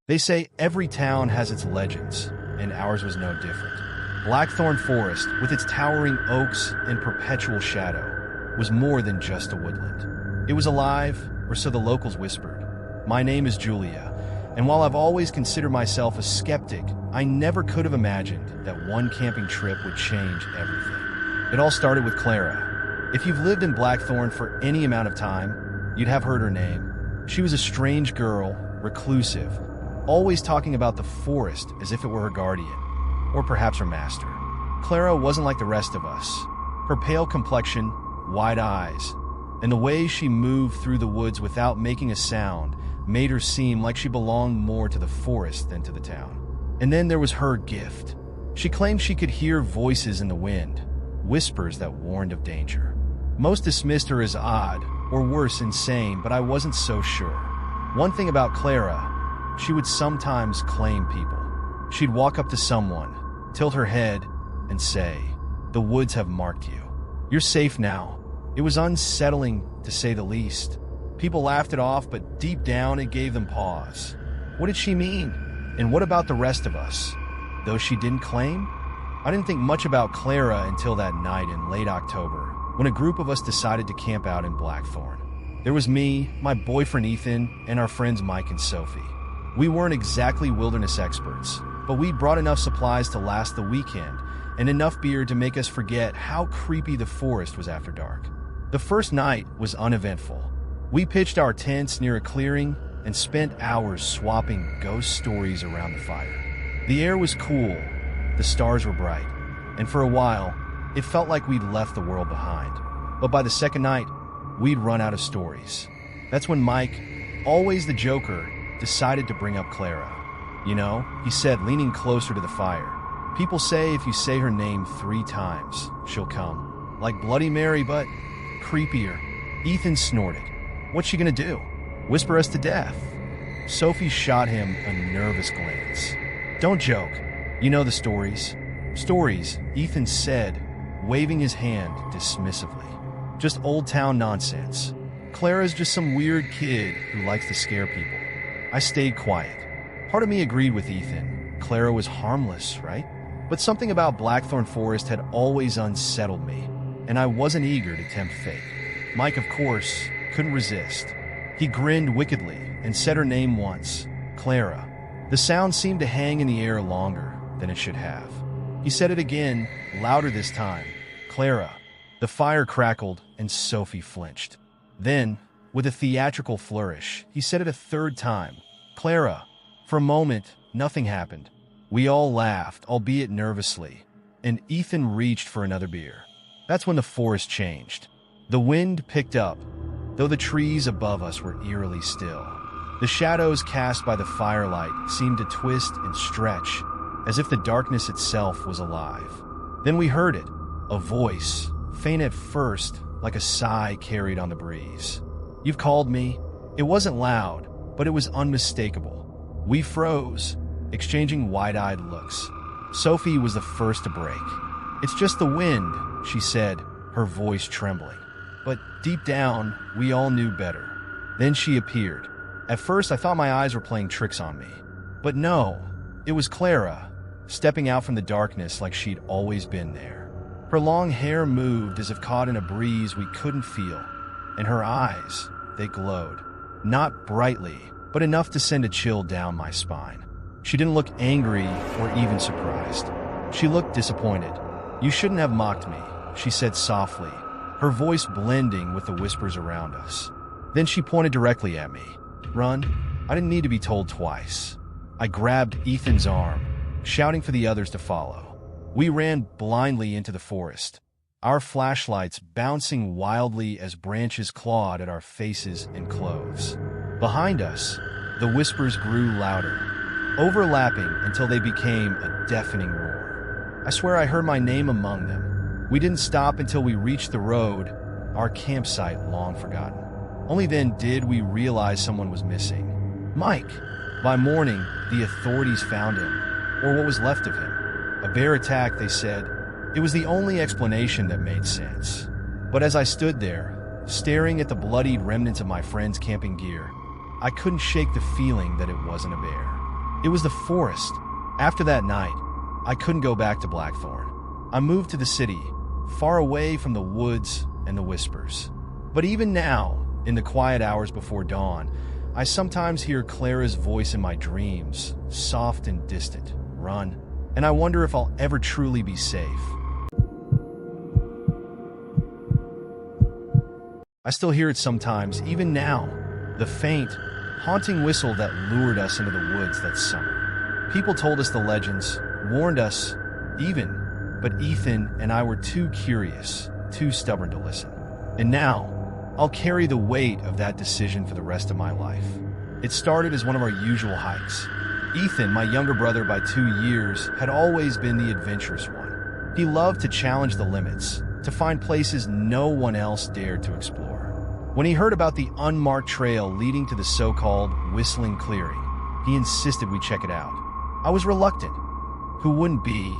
They say every town has its legends, and ours was no different. Blackthorn Forest, with its towering oaks and perpetual shadow, was more than just a woodland. It was alive, or so the locals whispered. My name is Julia, and while I've always considered myself a skeptic, I never could have imagined that one camping trip would change everything. It all started with Clara. If you've lived in Blackthorn for any amount of time, you'd have heard her name. She was a strange girl, reclusive, always talking about the forest as if it were her guardian, or perhaps her master. Clara wasn't like the rest of us. Her pale complexion, wide eyes, and the way she moved through the woods without making a sound made her seem like she belonged more to the forest than to the town. And then there was her gift. She claimed she could hear voices in the wind, whispers that warned of danger. Most dismissed her as odd, or worse, insane, but I wasn't so sure. One thing about Clara, she would sometimes claim people. She'd walk up to someone, tilt her head, and say, "The woods have marked you. You're safe now." It was unsettling, to say the least. People laughed it off, but deep down it gave them pause. What did she mean? And what about the rest of us? Those she didn't claim? I didn't think much about Clara until that night in late October, when a group of us decided to camp out in Blackthorn. There was me, my boyfriend Ethan, and our friends Mike and Sophie. We weren't exactly wilderness experts, but we brought enough supplies to last the weekend and enough beer to make us forget how creepy the forest was after dark. The first night was uneventful. We pitched our tents near a clearing and spent hours swapping ghost stories around the fire. The air was cool, the stars were bright, and for a while, it felt like we'd left the world behind. But by the second night, we'd run out of stories. That's when Mike, always the joker, decided to bring up Clara. "You know," he said, leaning closer to the fire, "people say if you say her name 3 times, she'll come. Like Bloody Mary, but creepier." Ethan snorted. "What's she gonna do? Whisper us to death?" Sophie shot him a nervous glance. "Don't joke. You know the stories." "Stories," Ethan said, waving his hand dismissively. "Just old town nonsense. Clara's just some weird kid who likes to scare people." I stayed quiet. Part of me agreed with Ethan. Clara was harmless, right? But something about Blackthorn Forest had always unsettled me, and I wasn't eager to tempt fate. Mike, of course, couldn't resist. He grinned wickedly and said her name once, "Clara." The sound seemed to hang in the air longer than it should have. He said it again, louder this time, "Clara." The fire crackled and Sophie flinched. Then, with a theatrical flourish, he said it a third time, "Clara." For a moment, nothing happened. We all laughed, albeit nervously, and Ethan reached for another beer. That's when the forest changed. The wind picked up, though the trees above us were eerily still. The shadows cast by the firelight seemed to twist and stretch, as if the darkness itself was alive. Then we heard it, a voice, faint at first, like a sigh carried on the breeze. "You've called me." It wasn't loud, but it was unmistakable. We froze, exchanging wide-eyed looks. Sophie was the first to break. "It's just the wind," she said, her voice trembling. But deep down, we all knew better. Then she appeared. At first, I thought my eyes were playing tricks on me. But no, it was Clara, stepping out from the darkness like she'd always been there. Her long hair moved as if caught in a breeze we couldn't feel, and her eyes, they glowed. Not brightly, but enough to send a chill down my spine. She didn't look angry or even surprised. She looked disappointed. "You shouldn't have mocked me," she said softly, her voice blending with the whispers around us. Then she pointed directly at me. "Run." I didn't need to be told twice. I grabbed Ethan's arm, shouting for the others to follow. We ran blindly into the forest, our flashlights bouncing wildly as branches clawed at our faces and clothes. Behind us, the whispers grew louder, overlapping until they became a deafening roar. I swear I heard my name among them. We didn't stop until we reached the road, our campsite long forgotten. Only then did we realize someone was missing. Mike. By morning, the authorities found him, or what was left of him. A bear attack, they said. It was the only explanation that made sense. But as I stood there, staring at the bloodied remnants of my friend's camping gear, I couldn't shake the feeling that it wasn't a bear. It was the forest. After that night, I couldn't go back to Blackthorn. I moved to the city, far away from the woods and the whispers. But even now, in the quiet hours before dawn, I sometimes hear Clara's voice in my dreams, soft and distant. Run. And I wonder if I'll ever truly be safe. I still hear it sometimes, even now. The faint, haunting whistle that lured us into the woods that summer. People told us the legends, warned us, even, but Ethan and I were too curious, too stubborn to listen. And now, I'll carry the weight of that decision for the rest of my life. It started as one of our usual hikes. Ethan, my younger brother by 2 years, had always been the adventurous one. He loved to challenge the limits, to find places no one else dared to explore. When he heard about the unmarked trail leading to the so-called Whistling Clearing, he insisted we check it out. I was reluctant. Who wouldn't be,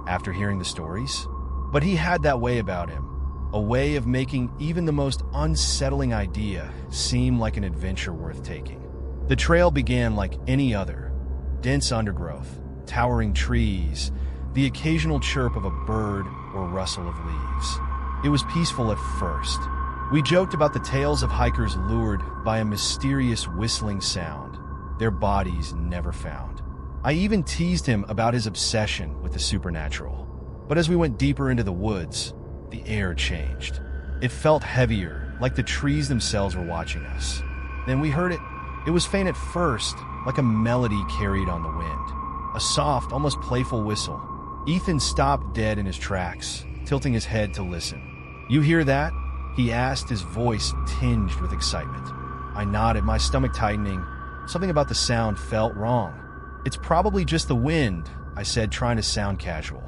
after hearing the stories? But he had that way about him, a way of making even the most unsettling idea seem like an adventure worth taking. The trail began like any other. Dense undergrowth, towering trees, the occasional chirp of a bird or rustle of leaves. It was peaceful at first. We joked about the tales of hikers lured by a mysterious whistling sound, their bodies never found. I even teased him about his obsession with the supernatural. But as we went deeper into the woods, the air changed. It felt heavier, like the trees themselves were watching us. Then we heard it. It was faint at first, like a melody carried on the wind. A soft, almost playful whistle. Ethan stopped dead in his tracks, tilting his head to listen. "You hear that?" he asked, his voice tinged with excitement. I nodded, my stomach tightening. Something about the sound felt wrong. "It's probably just the wind," I said, trying to sound casual.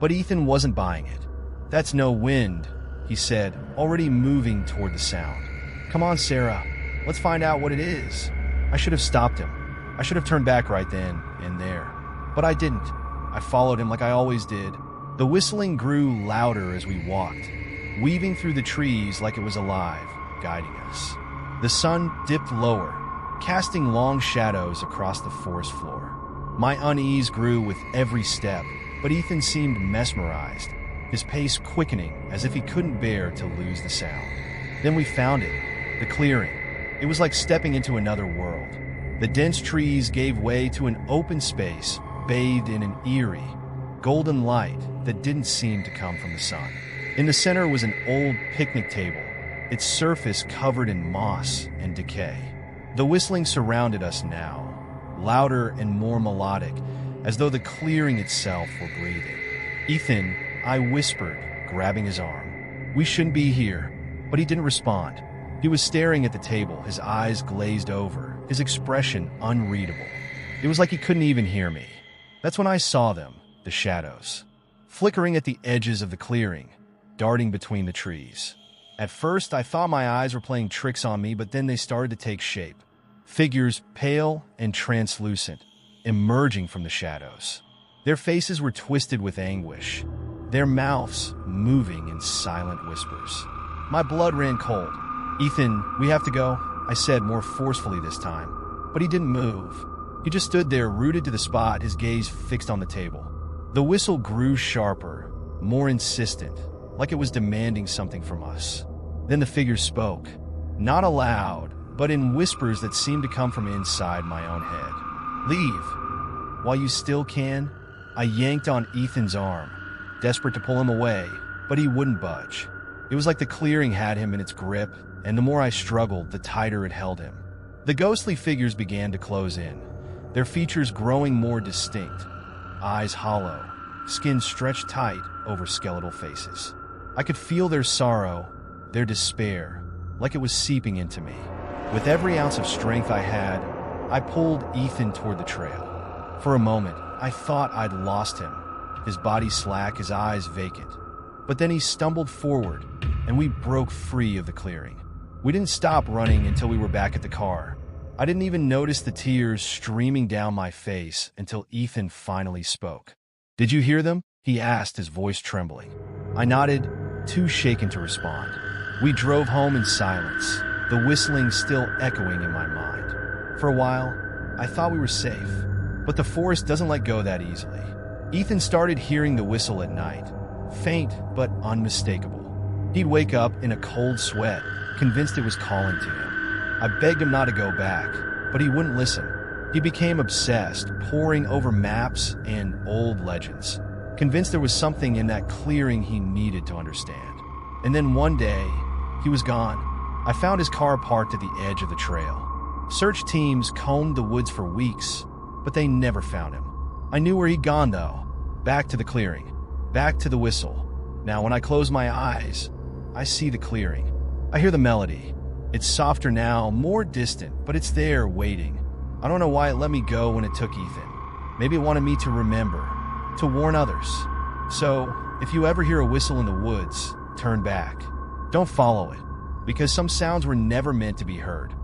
But Ethan wasn't buying it. "That's no wind," he said, already moving toward the sound. "Come on, Sarah. Let's find out what it is." I should have stopped him. I should have turned back right then and there. But I didn't. I followed him like I always did. The whistling grew louder as we walked, weaving through the trees like it was alive, guiding us. The sun dipped lower, casting long shadows across the forest floor. My unease grew with every step, but Ethan seemed mesmerized, his pace quickening as if he couldn't bear to lose the sound. Then we found it, the clearing. It was like stepping into another world. The dense trees gave way to an open space bathed in an eerie, golden light that didn't seem to come from the sun. In the center was an old picnic table, its surface covered in moss and decay. The whistling surrounded us now, louder and more melodic, as though the clearing itself were breathing. "Ethan," I whispered, grabbing his arm. "We shouldn't be here." But he didn't respond. He was staring at the table, his eyes glazed over, his expression unreadable. It was like he couldn't even hear me. That's when I saw them, the shadows, flickering at the edges of the clearing, darting between the trees. At first, I thought my eyes were playing tricks on me, but then they started to take shape. Figures, pale and translucent, emerging from the shadows. Their faces were twisted with anguish, their mouths moving in silent whispers. My blood ran cold. "Ethan, we have to go," I said more forcefully this time. But he didn't move. He just stood there, rooted to the spot, his gaze fixed on the table. The whistle grew sharper, more insistent, like it was demanding something from us. Then the figure spoke, not aloud, but in whispers that seemed to come from inside my own head. "Leave, while you still can." I yanked on Ethan's arm, desperate to pull him away, but he wouldn't budge. It was like the clearing had him in its grip, and the more I struggled, the tighter it held him. The ghostly figures began to close in, their features growing more distinct, eyes hollow, skin stretched tight over skeletal faces. I could feel their sorrow, their despair, like it was seeping into me. With every ounce of strength I had, I pulled Ethan toward the trail. For a moment, I thought I'd lost him, his body slack, his eyes vacant. But then he stumbled forward, and we broke free of the clearing. We didn't stop running until we were back at the car. I didn't even notice the tears streaming down my face until Ethan finally spoke. "Did you hear them?" he asked, his voice trembling. I nodded, too shaken to respond. We drove home in silence, the whistling still echoing in my mind. For a while, I thought we were safe. But the forest doesn't let go that easily. Ethan started hearing the whistle at night, faint but unmistakable. He'd wake up in a cold sweat, convinced it was calling to him. I begged him not to go back, but he wouldn't listen. He became obsessed, poring over maps and old legends, convinced there was something in that clearing he needed to understand. And then one day, he was gone. I found his car parked at the edge of the trail. Search teams combed the woods for weeks, but they never found him. I knew where he'd gone, though. Back to the clearing. Back to the whistle. Now, when I close my eyes, I see the clearing. I hear the melody. It's softer now, more distant, but it's there, waiting. I don't know why it let me go when it took Ethan. Maybe it wanted me to remember, to warn others. So, if you ever hear a whistle in the woods, turn back. Don't follow it, because some sounds were never meant to be heard.